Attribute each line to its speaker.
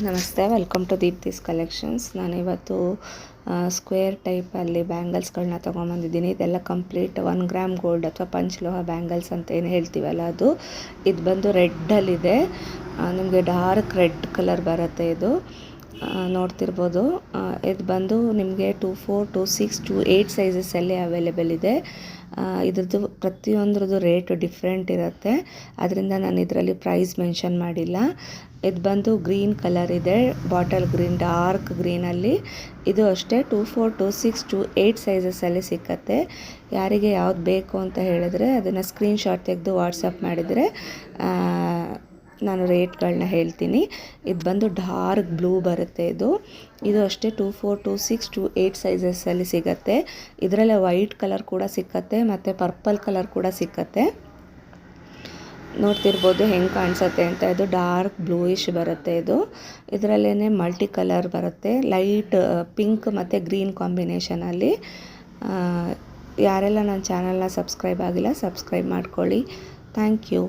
Speaker 1: ನಮಸ್ತೆ, welcome to Deepti's collections. ನಾನಿವತ್ತು square ಟೈಪಲ್ಲಿ ಬ್ಯಾಂಗಲ್ಸ್ಗಳನ್ನ ತೊಗೊಂಬಂದಿದ್ದೀನಿ. ಇದೆಲ್ಲ ಕಂಪ್ಲೀಟ್ 1 ಗ್ರಾಮ್ ಗೋಲ್ಡ್ ಅಥವಾ ಪಂಚಲೋಹ ಬ್ಯಾಂಗಲ್ಸ್ ಅಂತ ಏನು ಹೇಳ್ತೀವಲ್ಲ ಅದು. ಇದು ಬಂದು ರೆಡ್ಡಲ್ಲಿದೆ, ನಿಮಗೆ ಡಾರ್ಕ್ ರೆಡ್ ಕಲರ್ ಬರುತ್ತೆ. ಇದು ನೋಡ್ತಿರ್ಬೋದು. ಇದು ಬಂದು ನಿಮಗೆ 2, 4, 2, 6, 2, 8 ಸೈಜಸಲ್ಲಿ ಅವೈಲೇಬಲ್ ಇದೆ. ಇದ್ರದ್ದು ಪ್ರತಿಯೊಂದ್ರದ್ದು ರೇಟ್ ಡಿಫ್ರೆಂಟ್ ಇರುತ್ತೆ, ಅದರಿಂದ ನಾನು ಇದರಲ್ಲಿ ಪ್ರೈಸ್ ಮೆನ್ಷನ್ ಮಾಡಿಲ್ಲ. ಇದು ಬಂದು ಗ್ರೀನ್ ಕಲರ್ ಇದೆ, ಬಾಟಲ್ ಗ್ರೀನ್, ಡಾರ್ಕ್ ಗ್ರೀನಲ್ಲಿ. ಇದು ಅಷ್ಟೇ 2, 4, 2, 6, 2, 8 ಸೈಜಸಲ್ಲಿ ಸಿಕ್ಕತ್ತೆ. ಯಾರಿಗೆ ಯಾವ್ದು ಬೇಕು ಅಂತ ಹೇಳಿದ್ರೆ ಅದನ್ನು ಸ್ಕ್ರೀನ್ಶಾಟ್ ತೆಗೆದು ವಾಟ್ಸಪ್ ಮಾಡಿದರೆ ನಾನು ರೇಟ್ಗಳನ್ನ ಹೇಳ್ತೀನಿ. ಇದು ಬಂದು ಡಾರ್ಕ್ ಬ್ಲೂ ಬರುತ್ತೆ. ಇದು ಅಷ್ಟೇ 2, 4, 2, 6, 2, 8 ಸೈಜಸಲ್ಲಿ ಸಿಗುತ್ತೆ. ಇದರಲ್ಲೇ ವೈಟ್ ಕಲರ್ ಕೂಡ ಸಿಕ್ಕತ್ತೆ ಮತ್ತು ಪರ್ಪಲ್ ಕಲರ್ ಕೂಡ ಸಿಕ್ಕತ್ತೆ. ನೋಡ್ತಿರ್ಬೋದು ಹೆಂಗೆ ಕಾಣಿಸುತ್ತೆ ಅಂತ. ಇದು ಡಾರ್ಕ್ ಬ್ಲೂಯಿಶ್ ಬರುತ್ತೆ. ಇದರಲ್ಲೇ ಮಲ್ಟಿ ಕಲರ್ ಬರುತ್ತೆ, ಲೈಟ್ ಪಿಂಕ್ ಮತ್ತು ಗ್ರೀನ್ ಕಾಂಬಿನೇಷನಲ್ಲಿ. ಯಾರೆಲ್ಲ ನನ್ನ ಚಾನಲ್ನ ಸಬ್ಸ್ಕ್ರೈಬ್ ಆಗಿಲ್ಲ, ಸಬ್ಸ್ಕ್ರೈಬ್ ಮಾಡ್ಕೊಳ್ಳಿ. Thank you.